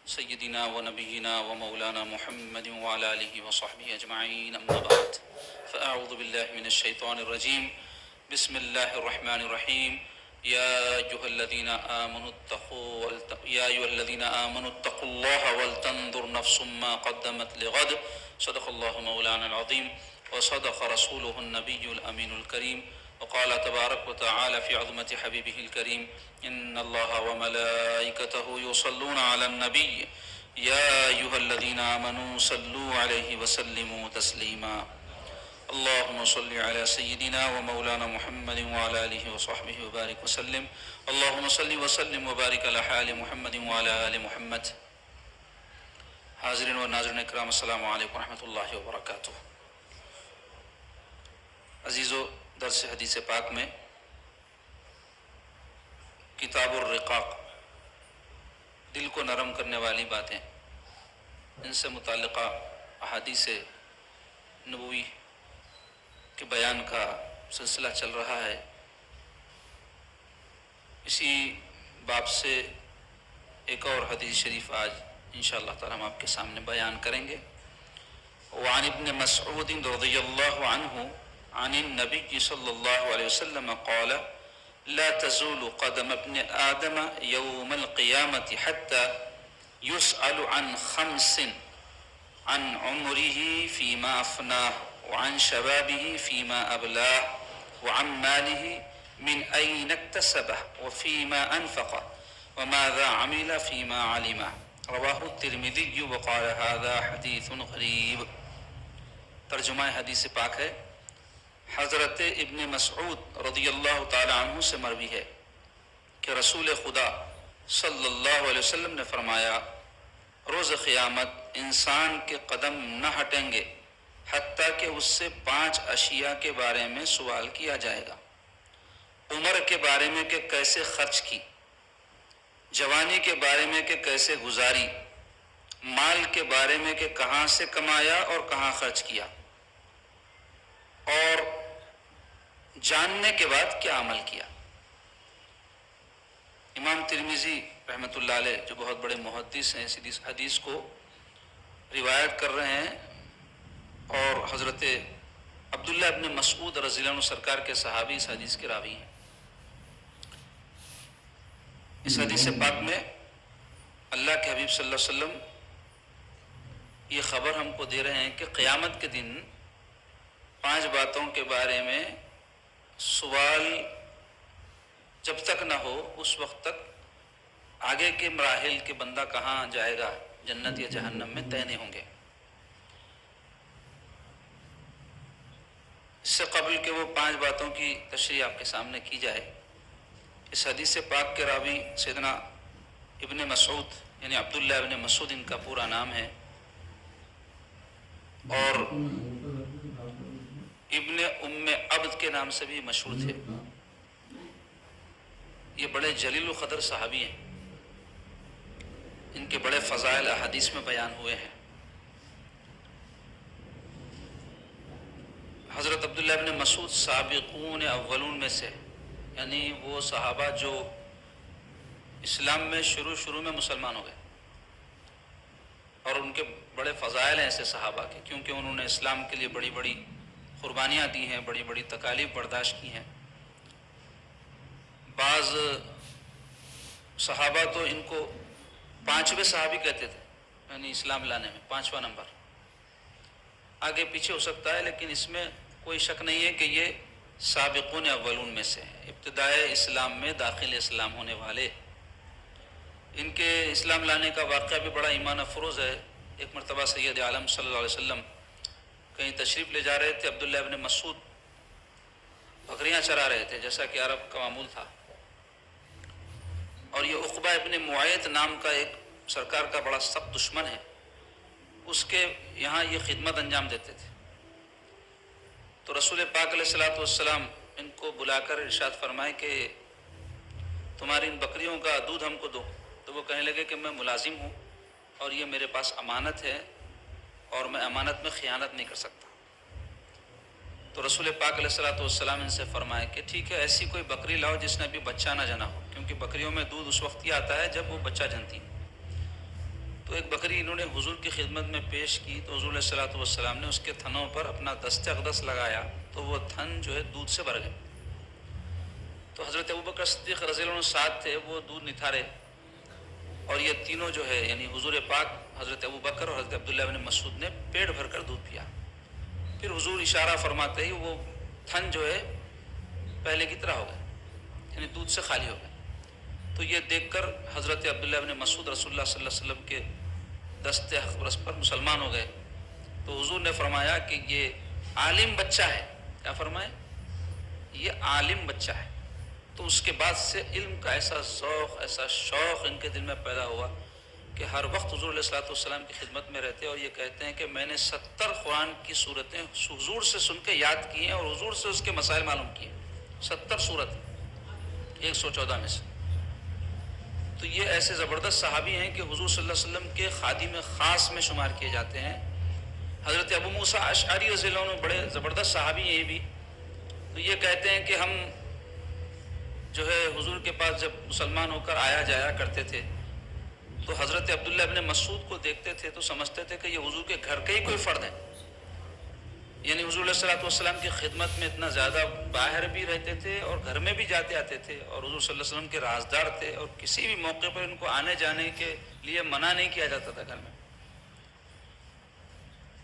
سيدنا ونبينا ومولانا محمد وعلى آله وصحبه أجمعين، أما بعد، فأعوذ بالله من الشيطان الرجيم. بسم الله الرحمن الرحيم. يا أيها الذين آمنوا اتقوا الله ولتنظر نفس ما قدمت لغد. صدق الله مولانا العظيم وصدق رسوله النبي الأمين الكريم. وقال تبارك وتعالى في عظمة حبيبه الكريم: إن الله وملائكته يصلون على النبي يا أيها الذين آمنوا صلوا عليه وسلموا تسليما. اللهم صل على سيدنا ومولانا محمد وعلى آله وصحبه وبارك وسلم. اللهم صل وسلم وبارك على حال محمد وعلى آل محمد. حاضرین و ناظرین اکرام، السلام علیکم ورحمۃ اللہ وبرکاتہ. عزیزو، درس حدیث پاک میں کتاب الرقاق، دل کو نرم کرنے والی باتیں، ان سے متعلقہ احادیث نبوی کے بیان کا سلسلہ چل رہا ہے. اسی باب سے ایک اور حدیث شریف آج انشاءاللہ تعالی ہم آپ کے سامنے بیان کریں گے. وعن ابن مسعود رضی اللہ عنہ عن النبی صلی اللہ علیہ وسلم قال: لا تزول قدم ابن آدم يوم القيامة حتى يسأل عن خمس: عن عمره فيما أفناه، وعن شبابه فيما أبلاه، وعن ماله من أين اكتسبه، وفيما أنفقه، وماذا عمل فيما علمه. رواہ الترمذی وقال هذا حدیث غریب. ترجمہ حدیث پاک ہے، حضرت ابن مسعود رضی اللہ تعالی عنہ سے مروی ہے کہ رسول خدا صلی اللہ علیہ وسلم نے فرمایا: روز قیامت انسان کے قدم نہ ہٹیں گے حتیٰ کہ اس سے 5 اشیاء کے بارے میں سوال کیا جائے گا. عمر کے بارے میں کہ کیسے خرچ کی، جوانی کے بارے میں کہ کیسے گزاری، مال کے بارے میں کہ کہاں سے کمایا اور کہاں خرچ کیا، اور جاننے کے بعد کیا عمل کیا. امام ترمذی رحمۃ اللہ علیہ جو بہت بڑے محدث ہیں، اس حدیث کو روایت کر رہے ہیں، اور حضرت عبداللہ ابن مسعود رضی اللہ عنہ سرکار کے صحابی اس حدیث کے راوی ہیں. اس حدیث پاک میں اللہ کے حبیب صلی اللہ علیہ وسلم یہ خبر ہم کو دے رہے ہیں کہ قیامت کے دن 5 باتوں کے بارے میں سوال جب تک نہ ہو اس وقت تک آگے کے مراحل کے بندہ کہاں جائے گا، جنت یا جہنم میں، طے نہیں ہوں گے. اس سے قبل کہ وہ 5 باتوں کی تشریح آپ کے سامنے کی جائے، اس حدیث پاک کے راوی سیدنا ابن مسعود یعنی عبداللہ ابن مسعود ان کا پورا نام ہے، اور ابن ام عبد کے نام سے بھی مشہور تھے. یہ بڑے جلیل القدر صحابی ہیں، ان کے بڑے فضائل احادیث میں بیان ہوئے ہیں. حضرت عبداللہ ابن مسعود سابقون اولون میں سے، یعنی وہ صحابہ جو اسلام میں شروع میں مسلمان ہو گئے، اور ان کے بڑے فضائل ہیں ایسے صحابہ کے، کیونکہ انہوں نے اسلام کے لیے بڑی بڑی قربانیاں دی ہیں، بڑی بڑی تکالیف برداشت کی ہیں. بعض صحابہ تو ان کو 5ویں صحابی کہتے تھے، یعنی اسلام لانے میں 5واں نمبر. آگے پیچھے ہو سکتا ہے، لیکن اس میں کوئی شک نہیں ہے کہ یہ سابقون اولون میں سے ہیں، ابتدائے اسلام میں داخل اسلام ہونے والے. ان کے اسلام لانے کا واقعہ بھی بڑا ایمان افروز ہے. ایک مرتبہ سید عالم صلی اللہ علیہ وسلم کہیں تشریف لے جا رہے تھے، عبداللہ ابن مسعود بکریاں چرا رہے تھے جیسا کہ عرب کا معمول تھا، اور یہ عقبہ ابن معیط نام کا ایک سرکار کا بڑا سخت دشمن ہے، اس کے یہاں یہ خدمت انجام دیتے تھے. تو رسول پاک علیہ الصلوۃ والسلام ان کو بلا کر ارشاد فرمائے کہ تمہاری ان بکریوں کا دودھ ہم کو دو. تو وہ کہنے لگے کہ میں ملازم ہوں اور یہ میرے پاس امانت ہے اور میں امانت میں خیانت نہیں کر سکتا. تو رسول پاک علیہ الصلوۃ والسلام ان سے فرمائے کہ ٹھیک ہے، ایسی کوئی بکری لاؤ جس نے ابھی بچہ نہ جنا ہو، کیونکہ بکریوں میں دودھ اس وقت ہی آتا ہے جب وہ بچہ جنتی ہے. تو ایک بکری انہوں نے حضور کی خدمت میں پیش کی تو حضور علیہ الصلوۃ والسلام نے اس کے تھنوں پر اپنا دست اقدس لگایا تو وہ تھن جو ہے دودھ سے بھر گئے. تو حضرت ابوبکر صدیق رضی اللہ عنہ ساتھ تھے, وہ دودھ نتھارے, اور یہ تینوں جو ہے یعنی حضور پاک, حضرت ابوبکر اور حضرت عبداللہ بن مسعود نے پیٹ بھر کر دودھ پیا. پھر حضور اشارہ فرماتے ہی وہ تھن جو ہے پہلے کی طرح ہو گئے, یعنی دودھ سے خالی ہو گئے. تو یہ دیکھ کر حضرت عبداللہ بن مسعود رسول اللہ صلی اللہ علیہ وسلم کے دست اقدس پر مسلمان ہو گئے. تو حضور نے فرمایا کہ یہ عالم بچہ ہے. کیا فرمائے؟ یہ عالم بچہ ہے. تو اس کے بعد سے علم کا ایسا ذوق, ایسا شوق ان کے دل میں پیدا ہوا کہ ہر وقت حضور علیہ الصلوۃ والسلام کی خدمت میں رہتے, اور یہ کہتے ہیں کہ میں نے 70 قرآن کی صورتیں حضور سے سن کے یاد کی ہیں اور حضور سے اس کے مسائل معلوم کیے. 70 صورت 114 میں سے. تو یہ ایسے زبردست صحابی ہیں کہ حضور صلی اللہ علیہ وسلم کے خادم خاص میں شمار کیے جاتے ہیں. حضرت ابو موسیٰ اشعری رضی اللہ عنہ بڑے زبردست صحابی ہیں یہ بھی. تو یہ کہتے ہیں کہ ہم جو ہے حضور کے پاس جب مسلمان ہو کر آیا جایا کرتے تھے تو حضرت عبداللہ ابن مسعود کو دیکھتے تھے تو سمجھتے تھے کہ یہ حضور کے گھر کا ہی کوئی فرد ہے. یعنی حضور علیہ الصلوۃ والسلام کی خدمت میں اتنا زیادہ باہر بھی رہتے تھے اور گھر میں بھی جاتے آتے تھے, اور حضور صلی اللہ علیہ وسلم کے رازدار تھے, اور کسی بھی موقع پر ان کو آنے جانے کے لیے منع نہیں کیا جاتا تھا گھر میں.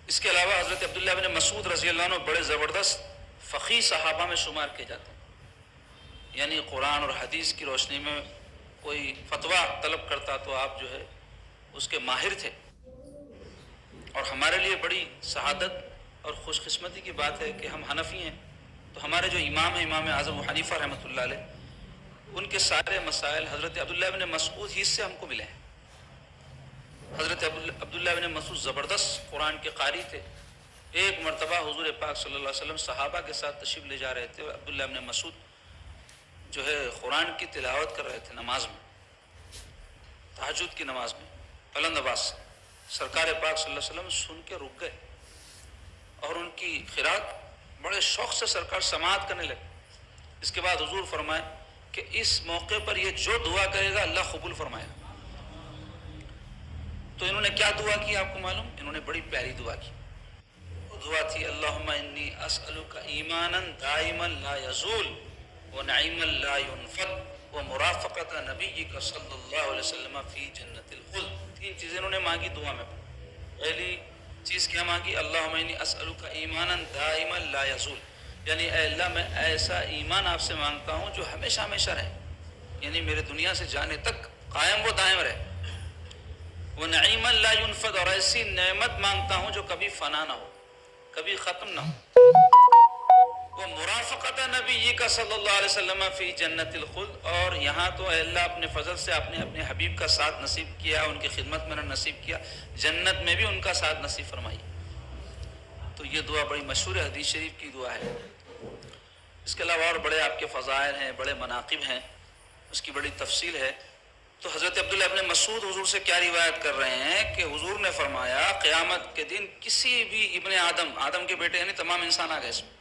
اس کے علاوہ حضرت عبداللہ بن مسعود رضی اللہ عنہ بڑے زبردست فقیہ صحابہ میں شمار کیے جاتے ہیں. یعنی قرآن اور حدیث کی روشنی میں کوئی فتویٰ طلب کرتا تو آپ جو ہے اس کے ماہر تھے. اور ہمارے لیے بڑی سعادت اور خوش قسمتی کی بات ہے کہ ہم حنفی ہیں, تو ہمارے جو امام ہیں امام اعظم ابو حنیفہ رحمۃ اللہ علیہ, ان کے سارے مسائل حضرت عبداللہ بن مسعود ہی سے ہم کو ملے ہیں. حضرت عبداللہ بن مسعود زبردست قرآن کے قاری تھے. ایک مرتبہ حضور پاک صلی اللہ علیہ وسلم صحابہ کے ساتھ تشریف لے جا رہے تھے, اور عبداللہ بن مسعود جو ہے قرآن کی تلاوت کر رہے تھے نماز میں, تہجد کی نماز میں بلند آواز سے. سرکار پاک صلی اللہ علیہ وسلم سن کے رک گئے اور ان کی قرات بڑے شوق سے سرکار سماعت کرنے لگے. اس کے بعد حضور فرمائے کہ اس موقع پر یہ جو دعا کرے گا اللہ قبول فرمائے. تو انہوں نے کیا دعا کی آپ کو معلوم؟ انہوں نے بڑی پیاری دعا کی. وہ دعا تھی اللہم انی اسألک ایمانا دائما لا یزول ونعیما لا ينفد ومرافقت نبیک صلی اللہ علیہ وسلم فی جنت الخلد. 3 چیزیں انہوں نے مانگی دعا میں. پہلی چیز کیا مانگی؟ اللہم انی اسألک ایمانا دائما لا یزول, یعنی اے اللہ میں ایسا ایمان آپ سے مانگتا ہوں جو ہمیشہ ہمیشہ رہے, یعنی میرے دنیا سے جانے تک قائم و دائم رہے. وَنَعِيمًا لَا يُنْفَدْ, اور ایسی نعمت مانگتا ہوں جو کبھی فنا نہ ہو, کبھی ختم نہ ہو. وَمُرَافَقَةَ نَبِيِّكَ صلی اللہ علیہ وسلم فی جنت الخلد, اور یہاں تو اے اللہ اپنے فضل سے آپ نے اپنے حبیب کا ساتھ نصیب کیا, ان کی خدمت میں نصیب کیا, جنت میں بھی ان کا ساتھ نصیب فرمائی. تو یہ دعا بڑی مشہور حدیث شریف کی دعا ہے. اس کے علاوہ اور بڑے آپ کے فضائل ہیں, بڑے مناقب ہیں, اس کی بڑی تفصیل ہے. تو حضرت عبداللہ ابن مسعود حضور سے کیا روایت کر رہے ہیں کہ حضور نے فرمایا قیامت کے دن کسی بھی ابن آدم کے بیٹے یعنی تمام انسان آ گئے اس میں,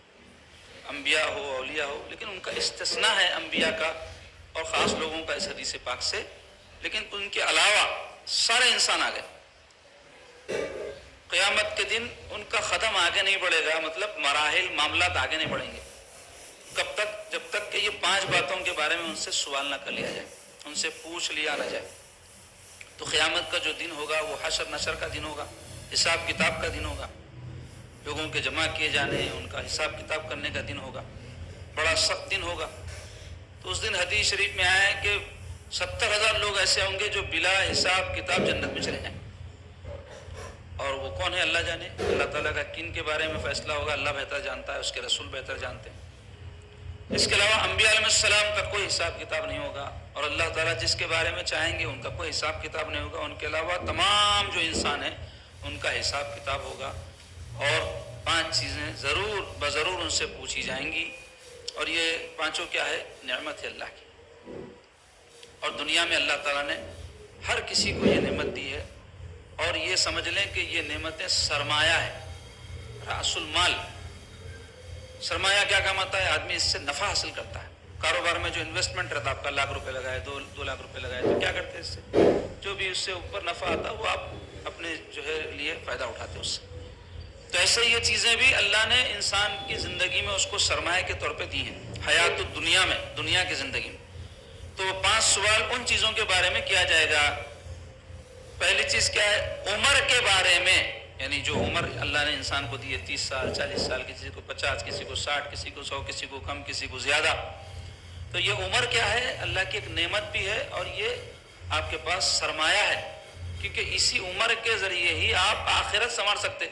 انبیاء ہو اولیاء ہو, لیکن ان کا استثناء ہے انبیاء کا اور خاص لوگوں کا اس حدیث پاک سے, لیکن ان کے علاوہ سارے انسان آ گئے. قیامت کے دن ان کا قدم آگے نہیں بڑھے گا, مطلب مراحل معاملات آگے نہیں بڑھیں گے. کب تک؟ جب تک کہ یہ 5 باتوں کے بارے میں ان سے سوال نہ کر لیا جائے, ان سے پوچھ لیا نہ جائے. تو قیامت کا جو دن ہوگا وہ حشر نشر کا دن ہوگا, حساب کتاب کا دن ہوگا, لوگوں کے جمع کیے جانے ان کا حساب کتاب کرنے کا دن ہوگا, بڑا سخت دن ہوگا. تو اس دن حدیث شریف میں آیا ہے کہ 70,000 لوگ ایسے ہوں گے جو بلا حساب کتاب جنت میں چلے جائیں. اور وہ کون ہے اللہ جانے, اللہ تعالیٰ کا کن کے بارے میں فیصلہ ہوگا اللہ بہتر جانتا ہے, اس کے رسول بہتر جانتے ہیں. اس کے علاوہ انبیاء علیہ السلام کا کوئی حساب کتاب نہیں ہوگا, اور اللہ تعالیٰ جس کے بارے میں چاہیں گے ان کا کوئی حساب کتاب نہیں ہوگا. ان کے علاوہ تمام جو انسان ہیں ان کا حساب کتاب ہوگا, اور 5 چیزیں ضرور بضرور ان سے پوچھی جائیں گی. اور یہ 5 کیا ہے؟ نعمت ہے اللہ کی. اور دنیا میں اللہ تعالیٰ نے ہر کسی کو یہ نعمت دی ہے, اور یہ سمجھ لیں کہ یہ نعمتیں سرمایہ ہے, رأس المال. سرمایہ کیا کام آتا ہے؟ آدمی اس سے نفع حاصل کرتا ہے. کاروبار میں جو انویسٹمنٹ رہتا ہے آپ کا 1,00,000 روپے لگائے 2 لاکھ روپے لگائے تو کیا کرتے ہیں اس سے جو بھی اس سے اوپر نفع آتا وہ آپ اپنے جو ہے لیے فائدہ اٹھاتے ہیں اس سے. تو ایسے یہ چیزیں بھی اللہ نے انسان کی زندگی میں اس کو سرمایہ کے طور پہ دی ہیں حیات الدنیا میں, دنیا کی زندگی میں. تو 5 سوال ان چیزوں کے بارے میں کیا جائے گا. پہلی چیز کیا ہے, عمر کے بارے میں, یعنی جو عمر اللہ نے انسان کو دی ہے 30 سال 40 سال, کسی کو 50, کسی کو 60, کسی کو 100, کسی کو کم, کسی کو زیادہ. تو یہ عمر کیا ہے, اللہ کی ایک نعمت بھی ہے اور یہ آپ کے پاس سرمایہ ہے, کیونکہ اسی عمر کے ذریعے ہی آپ آخرت سنوار سکتے.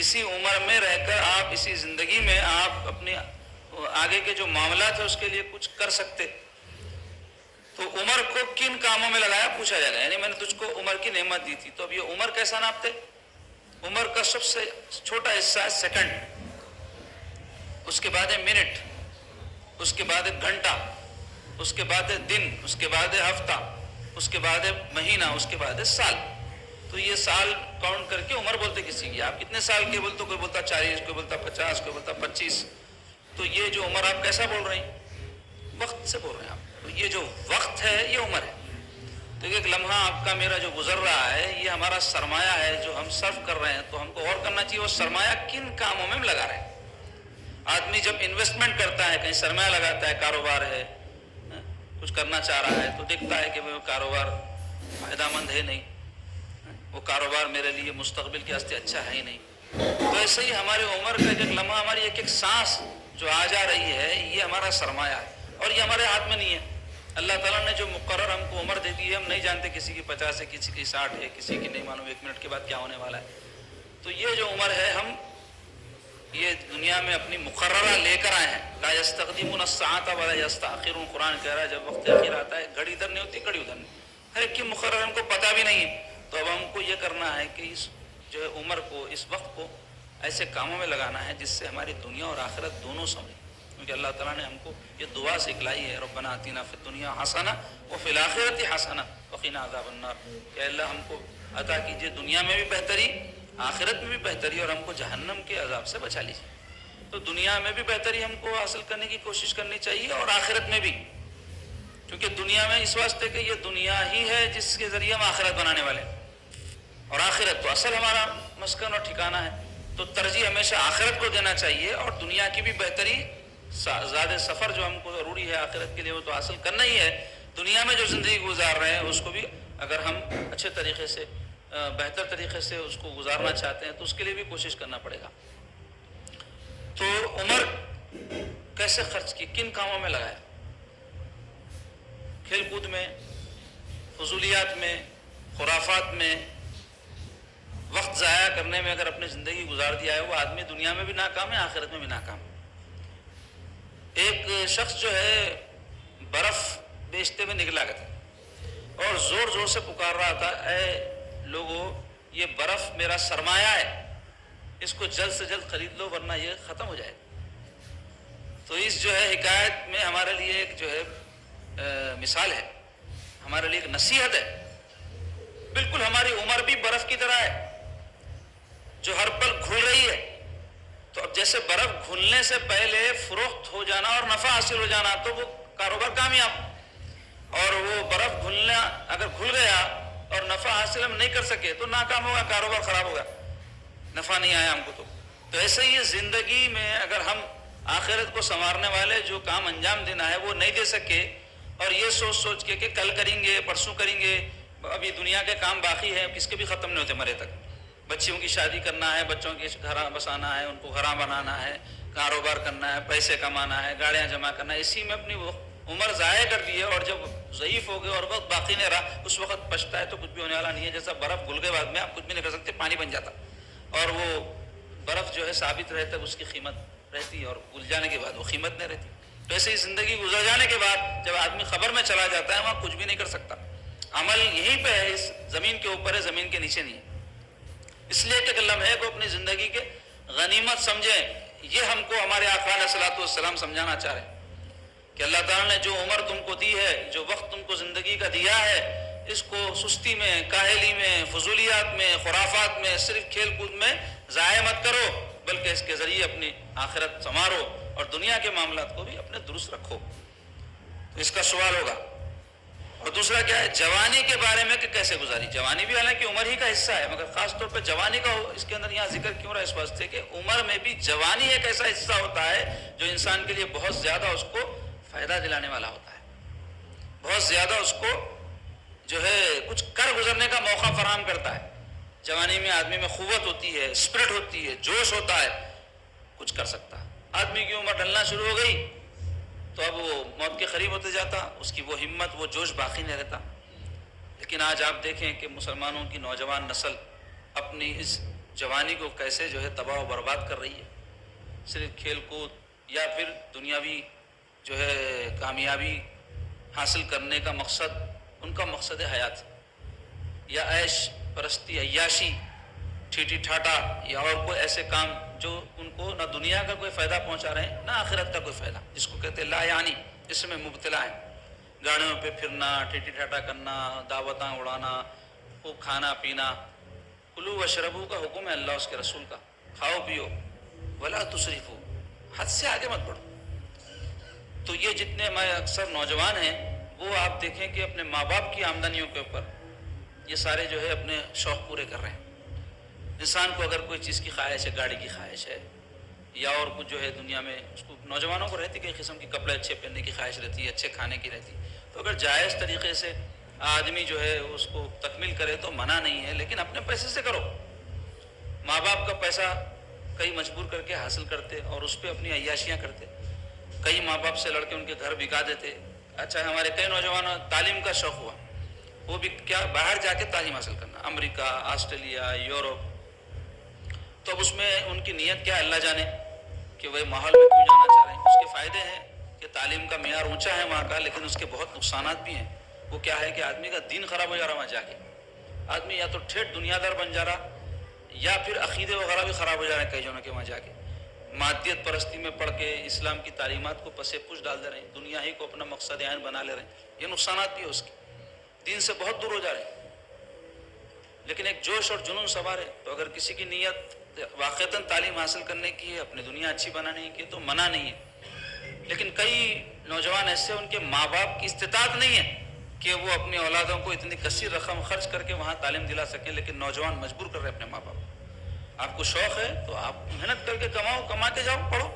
اسی عمر میں رہ کر آپ اسی زندگی میں آپ اپنے آگے کے جو معاملات ہیں اس کے لیے کچھ کر سکتے. تو عمر کو کن کاموں میں لگایا پوچھا جائے گا, یعنی میں نے تجھ کو عمر کی نعمت دی تھی, تو اب یہ عمر کیسا ناپتے. عمر کا سب سے چھوٹا حصہ ہے سیکنڈ, اس کے بعد ہے منٹ, اس کے بعد ہے گھنٹہ, اس کے بعد ہے دن, اس کے بعد ہے ہفتہ, اس کے بعد ہے مہینہ, اس کے بعد ہے سال. تو یہ سال کاؤنٹ کر کے عمر بولتے کسی کی. آپ کتنے سال کے بولتے, کوئی بولتا 40, کوئی بولتا 50, کوئی بولتا 25. تو یہ جو عمر آپ کیسا بول رہے ہیں, وقت سے بول رہے ہیں آپ. تو یہ جو وقت ہے یہ عمر ہے. تو ایک لمحہ آپ کا میرا جو گزر رہا ہے یہ ہمارا سرمایہ ہے جو ہم صرف کر رہے ہیں. تو ہم کو اور کرنا چاہیے وہ سرمایہ کن کاموں میں لگا رہے ہیں. آدمی جب انویسٹمنٹ کرتا ہے, کہیں سرمایہ لگاتا ہے, کاروبار ہے, کچھ کرنا چاہ رہا ہے, تو دیکھتا ہے کہ وہ کاروبار فائدہ مند ہے نہیں, وہ کاروبار میرے لیے مستقبل کے واسطے اچھا ہے ہی نہیں. تو ایسے ہی ہماری عمر کا ایک ایک لمحہ, ہماری ایک ایک سانس جو آ جا رہی ہے یہ ہمارا سرمایہ ہے اور یہ ہمارے ہاتھ میں نہیں ہے. اللہ تعالیٰ نے جو مقرر ہم کو عمر دے دی ہے, ہم نہیں جانتے کسی کی 50 ہے, کسی کی 60 ہے, کسی کی نہیں معلوم 1 منٹ کے بعد کیا ہونے والا ہے. تو یہ جو عمر ہے ہم یہ دنیا میں اپنی مقررہ لے کر آئے ہیں. لا یستقدمون الساعة ولا یستأخرون, قرآن کہہ رہا ہے جب وقت اخیر آتا ہے گھڑی ادھر نہیں ہوتی گھڑی ادھر نہیں, ہر ایک کی مقرر ہم کو پتہ بھی نہیں ہے. تو اب ہم کو یہ کرنا ہے کہ اس جو ہے عمر کو, اس وقت کو ایسے کاموں میں لگانا ہے جس سے ہماری دنیا اور آخرت دونوں سمجھیں. کیونکہ اللہ تعالیٰ نے ہم کو یہ دعا سکھلائی ہے, ربنا آتنا فی الدنیا حسنہ وفی الآخرۃ حسنہ وقنا عذاب النار. کہ اللہ ہم کو عطا کیجیے دنیا میں بھی بہتری, آخرت میں بھی بہتری, اور ہم کو جہنم کے عذاب سے بچا لیجیے. تو دنیا میں بھی بہتری ہم کو حاصل کرنے کی کوشش کرنی چاہیے اور آخرت میں بھی, کیونکہ دنیا میں اس واسطے کہ یہ دنیا ہی ہے جس کے ذریعے ہم آخرت بنانے والے ہیں, اور آخرت تو اصل ہمارا مسکن اور ٹھکانہ ہے. تو ترجیح ہمیشہ آخرت کو دینا چاہیے, اور دنیا کی بھی بہتری, زیادہ سفر جو ہم کو ضروری ہے آخرت کے لیے وہ تو حاصل کرنا ہی ہے. دنیا میں جو زندگی گزار رہے ہیں اس کو بھی اگر ہم اچھے طریقے سے, بہتر طریقے سے اس کو گزارنا چاہتے ہیں تو اس کے لیے بھی کوشش کرنا پڑے گا. تو عمر کیسے خرچ کی, کن کاموں میں لگایا, کھیل کود میں, فضولیات میں, خرافات میں, وقت ضائع کرنے میں اگر اپنی زندگی گزار دیا ہے وہ آدمی دنیا میں بھی ناکام ہے, آخرت میں بھی ناکام. ایک شخص جو ہے برف بیچتے ہوئے نکلا تھا اور زور زور سے پکار رہا تھا, اے لوگوں یہ برف میرا سرمایہ ہے, اس کو جلد سے جلد خرید لو ورنہ یہ ختم ہو جائے. تو اس جو ہے حکایت میں ہمارے لیے ایک جو ہے مثال ہے, ہمارے لیے ایک نصیحت ہے. بالکل ہماری عمر بھی برف کی طرح ہے جو ہر پل گھل رہی ہے. تو اب جیسے برف گھلنے سے پہلے فروخت ہو جانا اور نفع حاصل ہو جانا تو وہ کاروبار کامیاب, اور وہ برف گھلنا اگر گھل گیا اور نفع حاصل ہم نہیں کر سکے تو ناکام ہوگا, کاروبار خراب ہوگا, نفع نہیں آیا ہم کو. تو ایسے ہی زندگی میں اگر ہم آخرت کو سنوارنے والے جو کام انجام دینا ہے وہ نہیں دے سکے, اور یہ سوچ سوچ کے کہ کل کریں گے, پرسوں کریں گے, ابھی دنیا کے کام باقی ہے, کس کے بھی ختم نہیں ہوتے مرے تک. بچیوں کی شادی کرنا ہے, بچوں کے گھر بسانا ہے, ان کو گھراں بنانا ہے, کاروبار کرنا ہے, پیسے کمانا ہے, گاڑیاں جمع کرنا ہے, اسی میں اپنی وہ عمر ضائع کر دی ہے. اور جب ضعیف ہو گئے اور وقت باقی نہیں رہا اس وقت پچھتا ہے تو کچھ بھی ہونے والا نہیں ہے. جیسا برف گھل گئے بعد میں آپ کچھ بھی نہیں کر سکتے, پانی بن جاتا, اور وہ برف جو ہے ثابت رہتا ہے, اس کی قیمت رہتی ہے, اور گل جانے کے بعد وہ قیمت نہیں رہتی. تو ایسے ہی زندگی گزر جانے کے بعد جب آدمی خبر میں چلا جاتا ہے وہاں کچھ بھی نہیں کر سکتا. عمل یہیں پہ ہے, اس زمین کے اوپر ہے, زمین کے نیچے نہیں ہے. اس لیے کہ لمحے کو اپنی زندگی کے غنیمت سمجھیں. یہ ہم کو ہمارے آقا علیہ الصلوۃ والسلام سمجھانا چاہ رہے ہیں کہ اللہ تعالیٰ نے جو عمر تم کو دی ہے, جو وقت تم کو زندگی کا دیا ہے, اس کو سستی میں, کاہلی میں, فضولیات میں, خرافات میں, صرف کھیل کود میں ضائع مت کرو, بلکہ اس کے ذریعے اپنی آخرت سنوارو اور دنیا کے معاملات کو بھی اپنے درست رکھو. تو اس کا سوال ہوگا. اور دوسرا کیا ہے جوانی کے بارے میں کہ کیسے گزاری. جوانی بھی حالانکہ عمر ہی کا حصہ ہے مگر خاص طور پہ جوانی کا اس کے اندر یہاں ذکر کیوں رہا اس واسطے کہ عمر میں بھی جوانی ایک ایسا حصہ ہوتا ہے جو انسان کے لیے بہت زیادہ اس کو فائدہ دلانے والا ہوتا ہے, بہت زیادہ اس کو جو ہے کچھ کر گزرنے کا موقع فراہم کرتا ہے. جوانی میں آدمی میں قوت ہوتی ہے, اسپرٹ ہوتی ہے, جوش ہوتا ہے, کچھ کر سکتا ہے. آدمی کی عمر ڈھلنا شروع ہو گئی تو اب وہ موت کے قریب ہوتے جاتا, اس کی وہ ہمت وہ جوش باقی نہیں رہتا. لیکن آج آپ دیکھیں کہ مسلمانوں کی نوجوان نسل اپنی اس جوانی کو کیسے جو ہے تباہ و برباد کر رہی ہے. صرف کھیل کود یا پھر دنیاوی جو ہے کامیابی حاصل کرنے کا مقصد ان کا مقصد حیات, یا عیش پرستی, عیاشی, ٹھیٹھی ٹھاٹا یا اور کوئی ایسے کام جو ان کو نہ دنیا کا کوئی فائدہ پہنچا رہے ہیں نہ آخرت کا کوئی فائدہ, جس کو کہتے ہیں لا یعنی, اس میں مبتلا ہیں. گاڑیوں پہ پھرنا, ٹھیٹھی ٹھاٹا کرنا, دعوتاں اڑانا, خوب کھانا پینا. کلو وشربو کا حکم ہے اللہ اس کے رسول کا, کھاؤ پیو, ولا تسرفو, حد سے آگے مت بڑھو. تو یہ جتنے ہمارے اکثر نوجوان ہیں وہ آپ دیکھیں کہ اپنے ماں باپ کی آمدنیوں کے اوپر یہ سارے جو ہے اپنے شوق پورے کر رہے ہیں. انسان کو اگر کوئی چیز کی خواہش ہے, گاڑی کی خواہش ہے یا اور کچھ جو ہے دنیا میں اس کو, نوجوانوں کو رہتی کئی قسم کی کپڑے اچھے پہننے کی خواہش رہتی ہے, اچھے کھانے کی رہتی, تو اگر جائز طریقے سے آدمی جو ہے اس کو تکمیل کرے تو منع نہیں ہے, لیکن اپنے پیسے سے کرو. ماں باپ کا پیسہ کئی مجبور کر کے حاصل کرتے اور اس پہ اپنی عیاشیاں کرتے. کئی ماں باپ سے لڑکے ان کے گھر بکا دیتے. اچھا ہمارے کئی نوجوان تعلیم کا شوق ہوا, وہ بھی کیا باہر جا کے تعلیم حاصل کرنا, امریکہ, آسٹریلیا, یورپ. تو اب اس میں ان کی نیت کیا ہے اللہ جانے کہ وہ ماحول میں کیوں جانا چاہ رہے ہیں. اس کے فائدے ہیں کہ تعلیم کا معیار اونچا ہے وہاں کا, لیکن اس کے بہت نقصانات بھی ہیں. وہ کیا ہے کہ آدمی کا دین خراب ہو جا رہا وہاں جا کے. آدمی یا تو ٹھیٹ دنیا دار بن جا رہا یا پھر عقیدے وغیرہ بھی خراب ہو جا رہے ہیں کئی جنوں کے وہاں جا کے. مادیت پرستی میں پڑھ کے اسلام کی تعلیمات کو پسے پوچھ ڈال دے رہے ہیں, دنیا ہی کو اپنا مقصد عین بنا لے رہے ہیں. یہ نقصانات بھی ہے اس کے, دین سے بہت دور ہو جا رہے ہیں. لیکن ایک جوش اور جنون سوار ہے, تو اگر کسی کی نیت واقعتاً تعلیم حاصل کرنے کی ہے, اپنی دنیا اچھی بنانے کی, تو منع نہیں ہے. لیکن کئی نوجوان ایسے ان کے ماں باپ کی استطاعت نہیں ہے کہ وہ اپنی اولادوں کو اتنی کثیر رقم خرچ کر کے وہاں تعلیم دلا سکیں, لیکن نوجوان مجبور کر رہے ہیں اپنے ماں باپ. آپ کو شوق ہے تو آپ محنت کر کے کماؤ, کما کے جاؤ, پڑھو.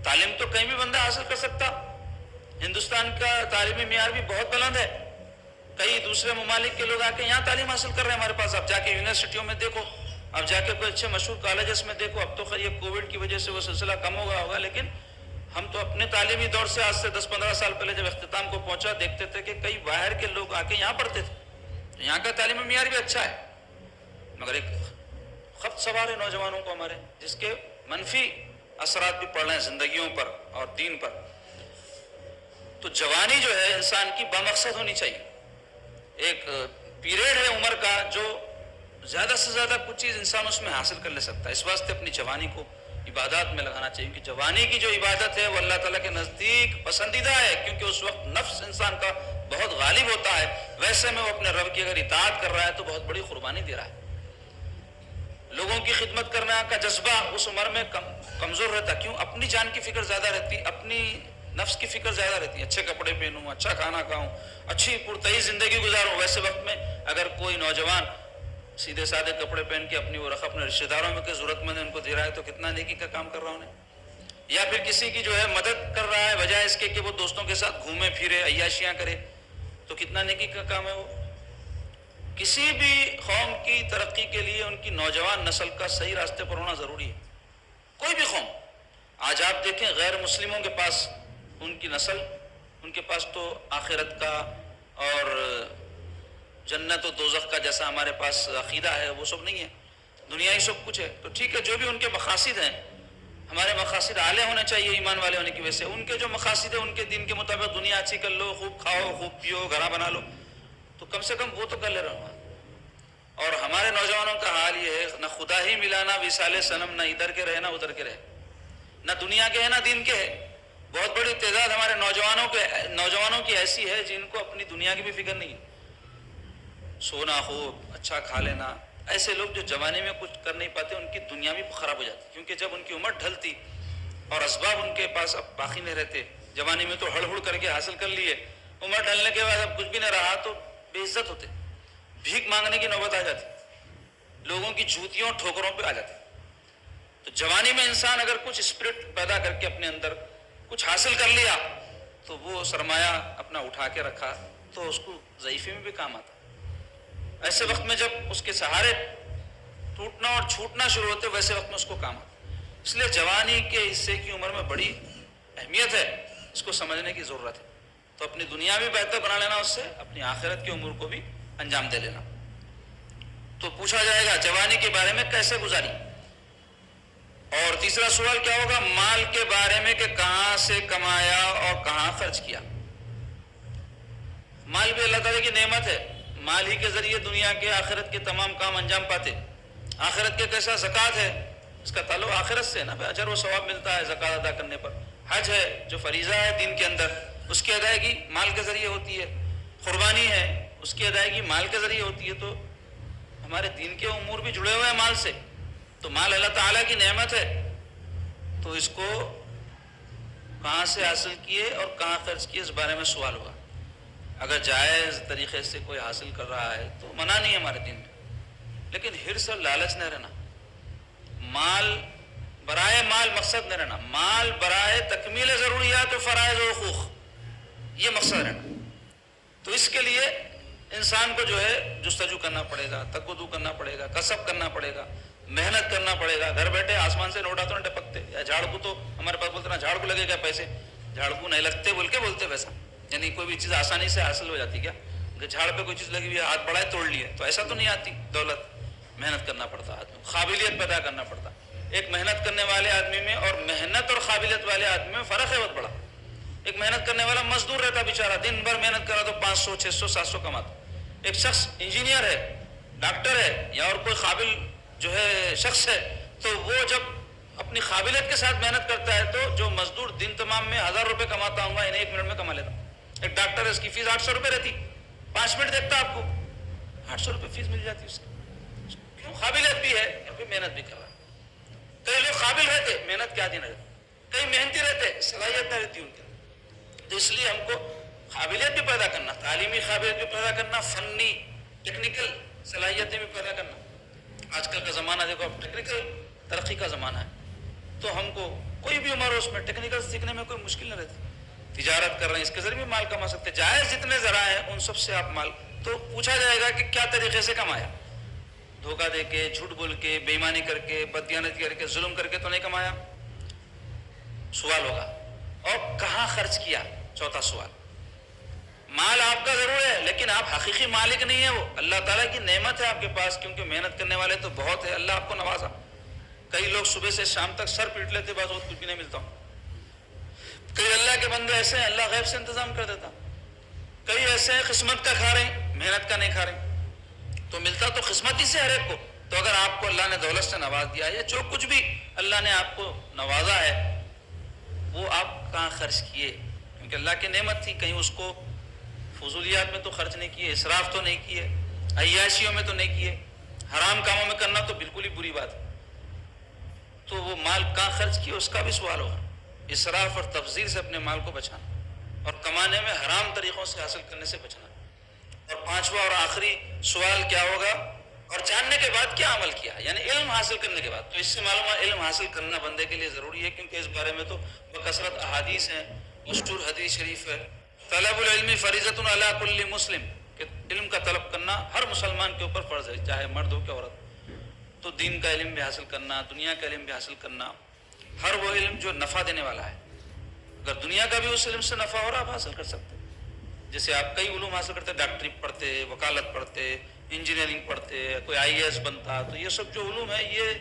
تعلیم تو کہیں بھی بندہ حاصل کر سکتا. ہندوستان کا تعلیمی معیار بھی بہت بلند ہے. کئی دوسرے ممالک کے لوگ آ کے یہاں تعلیم حاصل کر رہے ہیں ہمارے پاس. آپ جا کے یونیورسٹیوں میں دیکھو, اب جا کے کوئی اچھے مشہور کالجز میں دیکھو. اب تو خیر یہ کووڈ کی وجہ سے وہ سلسلہ کم ہو گیا ہوگا, لیکن ہم تو اپنے تعلیمی دور سے آج سے 10-15 سال پہلے جب اختتام کو پہنچا دیکھتے تھے کہ کئی باہر کے لوگ آ کے یہاں پڑھتے تھے. یہاں کا تعلیمی معیار بھی اچھا ہے, مگر ایک خط سوار ہے نوجوانوں کو ہمارے, جس کے منفی اثرات بھی پڑ رہے ہیں زندگیوں پر اور دین پر. تو جوانی جو ہے انسان کی بامقصد ہونی چاہیے. ایک پیریڈ ہے عمر کا جو زیادہ سے زیادہ کچھ چیز انسان اس میں حاصل کر لے سکتا ہے. اس واسطے اپنی جوانی کو عبادات میں لگانا چاہیے, کہ جوانی کی جو عبادت ہے وہ اللہ تعالیٰ کے نزدیک پسندیدہ ہے, کیونکہ اس وقت نفس انسان کا بہت غالب ہوتا ہے. ویسے میں وہ اپنے رب کی اگر اطاعت کر رہا ہے تو بہت بڑی قربانی دے رہا ہے. لوگوں کی خدمت کرنے کا جذبہ اس عمر میں کمزور رہتا. کیوں؟ اپنی جان کی فکر زیادہ رہتی, اپنی نفس کی فکر زیادہ رہتی. اچھے کپڑے پہنوں, اچھا کھانا کھاؤں, اچھی پرتعیش زندگی گزاروں. ویسے وقت میں اگر کوئی نوجوان سیدھے سادے کپڑے پہن کے اپنی وہ رقم اپنے رشتہ داروں میں کہ ضرورت مند ان کو دے رہا ہے تو کتنا نیکی کا کام کر رہا انہیں. یا پھر کسی کی جو ہے مدد کر رہا ہے بجائے اس کے کہ وہ دوستوں کے ساتھ گھومے پھرے, عیاشیاں کرے, تو کتنا نیکی کا کام ہے وہ. کسی بھی قوم کی ترقی کے لیے ان کی نوجوان نسل کا صحیح راستے پر ہونا ضروری ہے. کوئی بھی قوم, آج آپ دیکھیں غیر مسلموں کے پاس ان کی نسل, ان کے پاس تو آخرت کا اور جنت و دوزخ کا جیسا ہمارے پاس عقیدہ ہے وہ سب نہیں ہے. دنیا ہی سب کچھ ہے. تو ٹھیک ہے, جو بھی ان کے مقاصد ہیں, ہمارے مقاصد اعلیٰ ہونے چاہیے ایمان والے ہونے کی وجہ سے. ان کے جو مقاصد ہیں ان کے دین کے مطابق دنیا اچھی کر لو, خوب کھاؤ, خوب پیو, گھر بنا لو, تو کم سے کم وہ تو کر لے رہا ہوں. اور ہمارے نوجوانوں کا حال یہ ہے, نہ خدا ہی ملا, نہ وصال صنم, نہ ادھر کے رہے نہ ادھر کے رہے, نہ دنیا کے ہے نہ دین کے ہے. بہت بڑی تعداد ہمارے نوجوانوں کی ایسی ہے جن کو اپنی دنیا کی بھی فکر نہیں ہے. سونا خوب, اچھا کھا لینا. ایسے لوگ جو جوانی میں کچھ کر نہیں پاتے ان کی دنیا بھی خراب ہو جاتی, کیونکہ جب ان کی عمر ڈھلتی اور اسباب ان کے پاس اب باقی نہیں رہتے جوانی میں تو ہڑ ہڑ کر کے حاصل کر لیے، عمر ڈھلنے کے بعد اب کچھ بھی نہ رہا تو بے عزت ہوتے، بھیک مانگنے کی نوبت آ جاتی، لوگوں کی جوتیوں ٹھوکروں پہ آ جاتی۔ تو جوانی میں انسان اگر کچھ اسپرٹ پیدا کر کے اپنے اندر کچھ حاصل کر لیا تو وہ سرمایہ اپنا اٹھا کے رکھا تو اس کو ضعیفی میں بھی کام آتا۔ ایسے وقت میں جب اس کے سہارے ٹوٹنا اور چھوٹنا شروع ہوتے ویسے وقت میں اس کو کام آتا۔ اس لیے جوانی کے حصے کی عمر میں بڑی اہمیت ہے، اس کو سمجھنے کی ضرورت ہے۔ تو اپنی دنیا بھی بہتر بنا لینا، اس سے اپنی آخرت کی امور کو بھی انجام دے لینا۔ تو پوچھا جائے گا جوانی کے بارے میں کیسے گزاری، اور تیسرا سوال کیا ہوگا مال کے بارے میں کہ کہاں سے کمایا اور کہاں خرچ کیا۔ مال بھی اللہ تعالیٰ کی نعمت ہے، مال ہی کے ذریعے دنیا کے آخرت کے تمام کام انجام پاتے۔ آخرت کے کیسا زکوٰۃ ہے، اس کا تعلق آخرت سے ہے نا، اجر و ثواب ملتا ہے زکوٰۃ ادا کرنے پر۔ حج ہے جو فریضہ ہے دین کے اندر، اس کی ادائیگی مال کے ذریعے ہوتی ہے۔ قربانی ہے اس کی ادائیگی مال کے ذریعے ہوتی ہے۔ تو ہمارے دین کے امور بھی جڑے ہوئے ہیں مال سے۔ تو مال اللہ تعالیٰ کی نعمت ہے، تو اس کو کہاں سے حاصل کیے اور کہاں خرچ کیے اس بارے میں سوال ہوگا۔ اگر جائز طریقے سے کوئی حاصل کر رہا ہے تو منع نہیں ہے ہمارے دین میں، لیکن حرص اور لالچ نہ رہنا، مال برائے مال مقصد نہ رہنا، مال برائے تکمیل ضروریات و فرائض و حقوق، یہ مقصد رہنا۔ تو اس کے لیے انسان کو جو ہے جستجو کرنا پڑے گا، تقدو کرنا پڑے گا، کسب کرنا پڑے گا، محنت کرنا پڑے گا۔ گھر بیٹھے آسمان سے نوٹ آتے ہیں ٹپکتے، یا جھاڑ کو تو ہمارے پاس بولتے نا جھاڑ کو لگے گا پیسے، جھاڑ کو نہیں لگتے بول کے بولتے ویسا، یعنی کوئی بھی چیز آسانی سے حاصل ہو جاتی کیا؟ کہ جھاڑ پہ کوئی چیز لگی ہوئی ہے ہاتھ بڑھائے توڑ لیے، تو ایسا تو نہیں آتی دولت۔ محنت کرنا پڑتا آدمی، قابلیت پیدا کرنا پڑتا۔ ایک محنت کرنے والے آدمی میں اور محنت اور قابلیت والے آدمی میں فرق ہے بہت بڑا۔ ایک محنت کرنے والا مزدور رہتا بیچارہ، دن بھر محنت کرا تو 500 600 700 کماتا۔ ایک شخص انجینئر ہے، ڈاکٹر ہے، یا اور کوئی قابل جو ہے شخص ہے، تو وہ جب اپنی قابلیت کے ساتھ محنت کرتا ہے تو جو مزدور دن تمام میں 1000 روپے کماتا ہوں گا انہیں 1 منٹ میں کما لیتا۔ ایک ڈاکٹر ہے، اس کی فیس 800 روپے رہتی، 5 منٹ دیکھتا آپ کو 800 روپے فیس مل جاتی اس کی۔ کیوں؟ قابلیت بھی ہے اور پھر محنت بھی کر رہا ہے۔ کئی لوگ قابل رہتے، محنت کیا دن رہتے، کئی محنتی رہتے، صلاحیت نہ رہتی ان کی۔ تو اس لیے ہم کو قابلیت بھی پیدا کرنا، تعلیمی قابلیت بھی پیدا کرنا، فنی ٹیکنیکل صلاحیتیں بھی پیدا کرنا۔ آج کل کا زمانہ دیکھو، اب ٹیکنیکل ترقی کا زمانہ ہے، تو ہم کو کوئی بھی عمر ہو اس میں ٹیکنیکل سیکھنے میں کوئی مشکل نہ رہتی۔ تجارت کر رہے ہیں، اس کے ذریعے بھی مال کما سکتے، جائز جتنے ذرائع ہیں ان سب سے آپ مال۔ تو پوچھا جائے گا کہ کیا طریقے سے کمایا، دھوکہ دے کے، جھوٹ بول کے، بے ایمانی کر کے، بددیانتی کر کے، ظلم کر کے تو نہیں کمایا، سوال ہوگا۔ اور کہاں خرچ کیا، چوتھا سوال۔ مال آپ کا ضرور ہے لیکن آپ حقیقی مالک نہیں ہے، وہ اللہ تعالیٰ کی نعمت ہے آپ کے پاس، کیونکہ محنت کرنے والے تو بہت ہے، اللہ آپ کو نوازا۔ کئی لوگ صبح سے شام تک سر پیٹ لیتے، بعض وقت کچھ بھی نہیں ملتا۔ کئی اللہ کے بندے ایسے ہیں اللہ غیب سے انتظام کر دیتا، کئی ایسے ہیں قسمت کا کھا رہے ہیں، محنت کا نہیں کھا رہے ہیں، تو ملتا تو قسمت ہی سے ہر ایک کو۔ تو اگر آپ کو اللہ نے دولت سے نواز دیا ہے، یا جو کچھ بھی اللہ نے آپ کو نوازا ہے، وہ آپ کہاں خرچ کیے؟ کیونکہ اللہ کی نعمت تھی، کہیں اس کو فضولیات میں تو خرچ نہیں کیے، اسراف تو نہیں کیے، عیاشیوں میں تو نہیں کیے، حرام کاموں میں کرنا تو بالکل ہی بری بات ہے۔ تو وہ مال کہاں خرچ کیے اس کا بھی سوال ہوگا۔ اسراف اور تبذیر سے اپنے مال کو بچانا، اور کمانے میں حرام طریقوں سے حاصل کرنے سے بچنا۔ اور پانچواں اور آخری سوال کیا ہوگا، اور جاننے کے بعد کیا عمل کیا، یعنی علم حاصل کرنے کے بعد۔ تو اس سے معلوم ہے علم حاصل کرنا بندے کے لیے ضروری ہے، کیونکہ اس بارے میں تو بکثرت احادیث ہیں، مشہور حدیث شریف ہے، طلب العلم فریضۃ علی کل مسلم، کہ علم کا طلب کرنا ہر مسلمان کے اوپر فرض ہے، چاہے مرد ہو کہ عورت۔ تو دین کا علم بھی حاصل کرنا، دنیا کا علم بھی حاصل کرنا، ہر وہ علم جو نفع دینے والا ہے۔ اگر دنیا کا بھی اس علم سے نفع ہو رہا آپ حاصل کر سکتے ہیں۔ جیسے آپ کئی علوم حاصل کرتے، ڈاکٹری پڑھتے، وکالت پڑھتے، انجینئرنگ پڑھتے، کوئی IAS بنتا، تو یہ سب جو علوم ہے یہ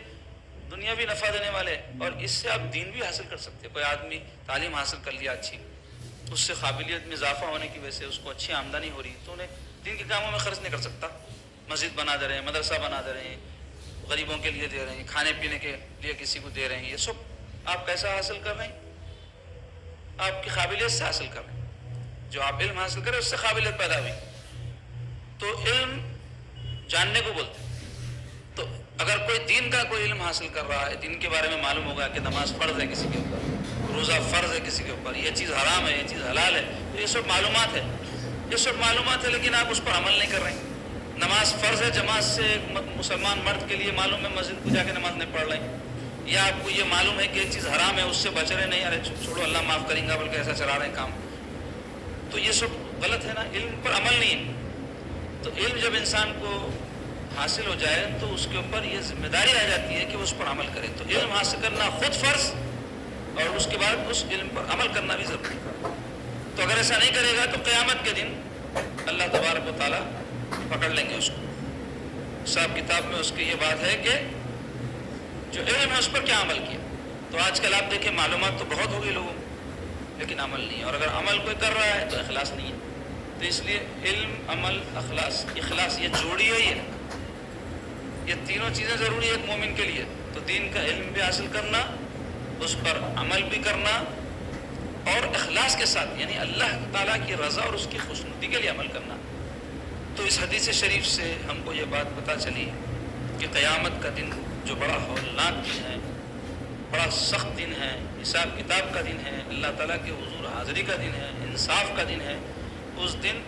دنیا بھی نفع دینے والے، اور اس سے آپ دین بھی حاصل کر سکتے ہیں۔ کوئی آدمی تعلیم حاصل کر لیا اچھی، اس سے قابلیت میں اضافہ ہونے کی وجہ سے اس کو اچھی آمدنی ہو رہی، تو انہیں دین کے کاموں میں خرچ نہیں کر سکتا۔ مسجد بنا دے رہے ہیں، مدرسہ بنا دے رہے ہیں، غریبوں کے لیے دے رہے ہیں، کھانے پینے کے لیے کسی کو دے رہے ہیں، یہ سب آپ کیسا حاصل کر رہے ہیں؟ آپ کی قابلیت سے حاصل کر رہے ہیں۔ جو آپ علم حاصل کریں اس سے قابلیت پیدا ہوئی، تو علم جاننے کو بولتے ہیں۔ تو اگر کوئی دین کا کوئی علم حاصل کر رہا ہے، دین کے بارے میں معلوم ہوگا کہ نماز فرض ہے کسی کے اوپر، روزہ فرض ہے کسی کے اوپر، یہ چیز حرام ہے، یہ چیز حلال ہے، تو یہ سب معلومات ہے، یہ سب معلومات ہے، لیکن آپ اس پر عمل نہیں کر رہے ہیں۔ نماز فرض ہے، جماعت سے مسلمان مرد کے لیے معلوم ہے، مسجد کو جا کے نماز نہیں پڑھ رہے ہیں، یا آپ کو یہ معلوم ہے کہ یہ چیز حرام ہے، اس سے بچ رہے نہیں، ارے چھوڑو اللہ معاف کریں گا، بلکہ ایسا چلا رہے ہیں کام، تو یہ سب غلط ہے نا، علم پر عمل نہیں ہے۔ تو علم جب انسان کو حاصل ہو جائے تو اس کے اوپر یہ ذمہ داری آ جاتی ہے کہ وہ اس پر عمل کرے۔ تو علم حاصل کرنا خود فرض، اور اس کے بعد اس علم پر عمل کرنا بھی ضروری ہے۔ تو اگر ایسا نہیں کرے گا تو قیامت کے دن اللہ تبارک و تعالیٰ پکڑ لیں گے اس کو۔ حساب کتاب میں اس کی یہ بات ہے کہ جو علم ہے اس پر کیا عمل کیا۔ تو آج کل آپ دیکھیں معلومات تو بہت ہو گئی لوگوں میں، لیکن عمل نہیں ہے، اور اگر عمل کوئی کر رہا ہے تو اخلاص نہیں ہے۔ تو اس لیے علم، عمل، اخلاص یہ جوڑی ہوئی ہے، یہ تینوں چیزیں ضروری ہے ایک مومن کے لیے۔ تو دین کا علم بھی حاصل کرنا، اس پر عمل بھی کرنا، اور اخلاص کے ساتھ یعنی اللہ تعالیٰ کی رضا اور اس کی خوشنودی کے لیے عمل کرنا۔ تو اس حدیث شریف سے ہم کو یہ بات پتہ چلی کہ قیامت کا دن جو بڑا ہولناک دن ہے، بڑا سخت دن ہے، حساب کتاب کا دن ہے، اللہ تعالیٰ کے حضور حاضری کا دن ہے، انصاف کا دن ہے، اس دن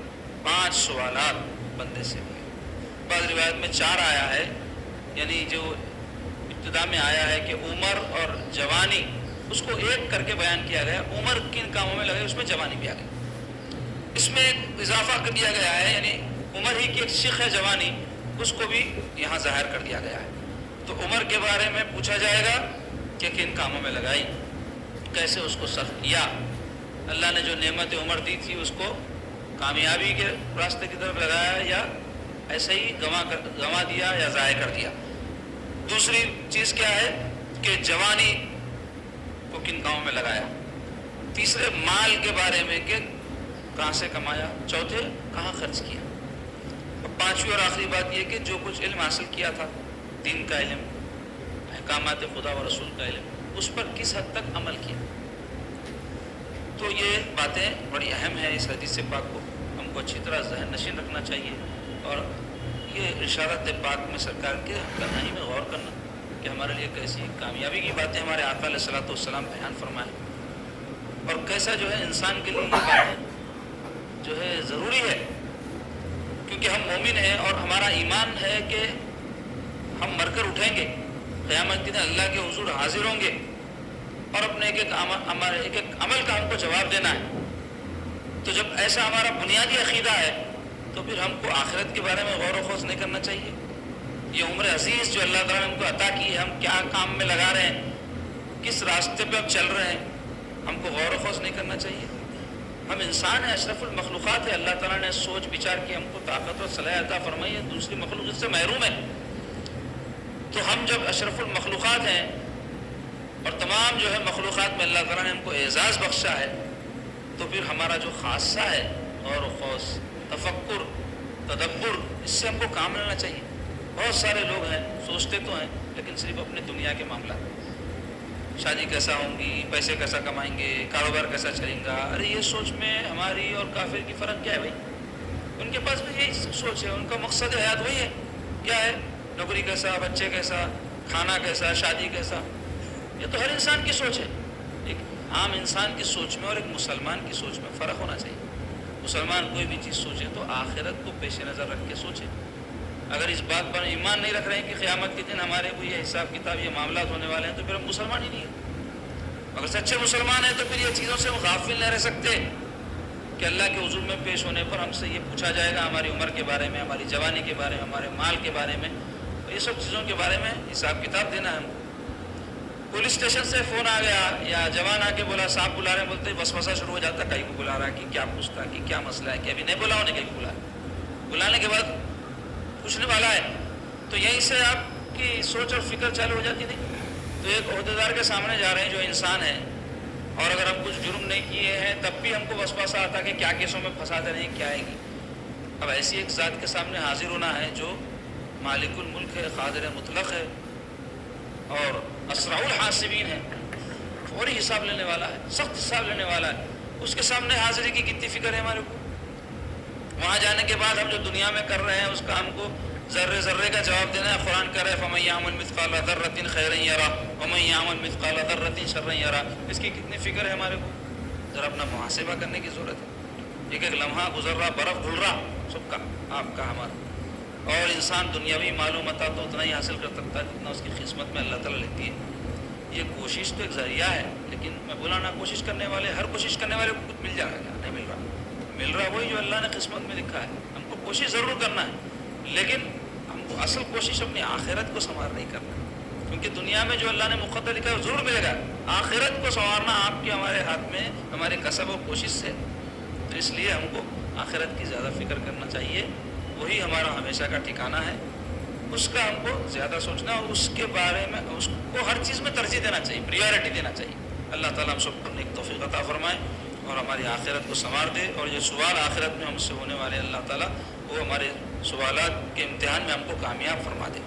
5 سوالات بندے سے ہوئے۔ بعض روایت میں 4 آیا ہے، یعنی جو ابتدا میں آیا ہے کہ عمر اور جوانی، اس کو ایک کر کے بیان کیا گیا، عمر کن کاموں میں لگے، اس میں جوانی بھی آ گئی۔ اس میں ایک اضافہ کر دیا گیا ہے، یعنی عمر ہی کی ایک شق ہے جوانی، اس کو بھی یہاں ظاہر کر دیا گیا ہے۔ تو عمر کے بارے میں پوچھا جائے گا کہ کن کاموں میں لگائی، کیسے اس کو صرف کیا، اللہ نے جو نعمت عمر دی تھی اس کو کامیابی کے راستے کی طرف لگایا یا ایسے ہی گنوا دیا یا ضائع کر دیا۔ دوسری چیز کیا ہے کہ جوانی کو کن کاموں میں لگایا۔ تیسرے مال کے بارے میں کہ کہاں سے کمایا۔ چوتھے کہاں خرچ کیا۔ اور پانچویں اور آخری بات یہ کہ جو کچھ علم حاصل کیا تھا، دین کا علم، احکامات خدا و رسول کا علم، اس پر کس حد تک عمل کیا۔ تو یہ باتیں بڑی اہم ہیں، اس حدیث پاک کو ہم کو اچھی طرح ذہن نشین رکھنا چاہیے، اور یہ ارشادات پاک میں سرکار کے کہانی میں غور کرنا کہ ہمارے لیے کیسی کامیابی کی باتیں ہمارے آقا علیہ الصلوۃ والسلام بیان فرمائے، اور کیسا جو ہے انسان کے لیے یہ باتیں جو ہے ضروری ہے، کیونکہ ہم مومن ہیں اور ہمارا ایمان ہے کہ ہم مر کر اٹھیں گے، قیامت کے دن اللہ کے حضور حاضر ہوں گے، اور اپنے ایک ایک عمل کا ہم کو جواب دینا ہے۔ تو جب ایسا ہمارا بنیادی عقیدہ ہے تو پھر ہم کو آخرت کے بارے میں غور و خوض نہیں کرنا چاہیے۔ یہ عمر عزیز جو اللہ تعالیٰ نے ہم کو عطا کی ہے، ہم کیا کام میں لگا رہے ہیں، کس راستے پہ ہم چل رہے ہیں، ہم کو غور و خوض نہیں کرنا چاہیے۔ ہم انسان ہیں، اشرف المخلوقات ہے، اللہ تعالیٰ نے سوچ بچار کی ہم کو طاقت اور صلاحیت عطا فرمائی ہے، دوسری مخلوق اس سے محروم ہے۔ تو ہم جب اشرف المخلوقات ہیں اور تمام جو ہے مخلوقات میں اللہ تعالیٰ نے ہم کو اعزاز بخشا ہے، تو پھر ہمارا جو خاصہ ہے غور و خوض، تفکر، تدبر، اس سے ہم کو کام لینا چاہیے۔ بہت سارے لوگ ہیں سوچتے تو ہیں لیکن صرف اپنے دنیا کے معاملات، شادی کیسا ہوں گی، پیسے کیسا کمائیں گے، کاروبار کیسا چلیں گا۔ ارے یہ سوچ میں ہماری اور کافر کی فرق کیا ہے بھائی؟ ان کے پاس بھی یہی سوچ ہے، ان کا مقصد حیات وہی ہے، کیا ہے، نوکری کیسا، بچے کیسا، کھانا کیسا، شادی کیسا۔ یہ تو ہر انسان کی سوچ ہے۔ ایک عام انسان کی سوچ میں اور ایک مسلمان کی سوچ میں فرق ہونا چاہیے۔ مسلمان کوئی بھی چیز سوچے تو آخرت کو پیش نظر رکھ کے سوچے۔ اگر اس بات پر ایمان نہیں رکھ رہے ہیں کہ قیامت کے دن ہمارے کو یہ حساب کتاب، یہ معاملات ہونے والے ہیں، تو پھر ہم مسلمان ہی نہیں ہیں۔ اگر سچے مسلمان ہیں تو پھر یہ چیزوں سے ہم غافل نہیں رہ سکتے کہ اللہ کے حضور میں پیش ہونے پر ہم سے یہ پوچھا جائے گا ہماری عمر کے بارے میں، ہماری جوانی کے بارے میں، ہمارے مال کے بارے میں، تو یہ سب چیزوں کے بارے میں حساب کتاب دینا ہے ہم کو۔ پولیس اسٹیشن سے فون آ گیا یا جوان آ کے بولا صاحب بلا رہے ہیں، بولتے وسوسہ شروع ہو جاتا ہے، کہیں کو بلا رہا ہے کہ کیا پوچھتا ہے، کہ کیا مسئلہ ہے، کہ ابھی نہیں بلا ہونے کہیں کو بلا، بلانے کے بعد پوچھنے والا ہے، تو یہیں سے آپ کی سوچ اور فکر چالو ہو جاتی نہیں۔ تو ایک عہدیدار کے سامنے جا رہے ہیں جو انسان ہے، اور اگر ہم کچھ جرم نہیں کیے ہیں تب بھی ہم کو وسوسہ آتا کہ کیا کیسوں میں پھنساتے نہیں، کیا آئے گی۔ اب ایسی ایک ذات کے سامنے حاضر ہونا ہے جو مالک الملک ہے، قادر مطلق ہے، اور اسرع الحاسبین ہے، فوری حساب لینے والا ہے، سخت حساب لینے والا ہے۔ اس کے سامنے حاضری کی کتنی فکر ہے ہمارے کو۔ وہاں جانے کے بعد ہم جو دنیا میں کر رہے ہیں اس کا ہم کو ذرے ذرے کا جواب دینا ہے. قرآن کہہ رہا ہے فَمَن يَعْمَلْ مِثْقَالَ ذَرَّةٍ خَيْرًا يَرَهُ وَمَن يَعْمَلْ مِثْقَالَ ذَرَّةٍ شَرًّا يَرَهُ. اس کی کتنی فکر ہے ہمارے کو؟ ذرا اپنا محاسبہ کرنے کی ضرورت ہے. ایک ایک لمحہ گزر رہا، برف دھل رہا، سب کا، آپ کا، ہمارا. اور انسان دنیاوی معلومات تو اتنا ہی حاصل کر سکتا ہے جتنا اس کی قسمت میں اللہ تعالیٰ لکھی ہے. یہ کوشش تو ایک ذریعہ ہے، لیکن میں بولا نا، کوشش کرنے والے، ہر کوشش کرنے والے کو کچھ مل جائے گا. نہیں مل رہا، مل رہا وہی جو اللہ نے قسمت میں لکھا ہے. ہم کو کوشش ضرور کرنا ہے، لیکن ہم کو اصل کوشش اپنی آخرت کو سنوار نہیں کرنا، کیونکہ دنیا میں جو اللہ نے مقدر لکھا ہے وہ ضرور ملے گا. آخرت کو سنوارنا آپ کے ہمارے ہاتھ میں، ہمارے کسب و کوشش سے. تو اس لیے ہم کو آخرت کی زیادہ فکر کرنا چاہیے. وہی ہمارا ہمیشہ کا ٹھکانہ ہے، اس کا ہم کو زیادہ سوچنا، اور اس کے بارے میں اس کو ہر چیز میں ترجیح دینا چاہیے، پریارٹی دینا چاہیے. اللہ تعالیٰ ہم سب کو نیک توفیق عطا فرمائے اور ہماری آخرت کو سنوار دے. اور یہ سوال آخرت میں ہم سے ہونے والے، اللہ تعالیٰ وہ ہمارے سوالات کے امتحان میں ہم کو کامیاب فرما دے.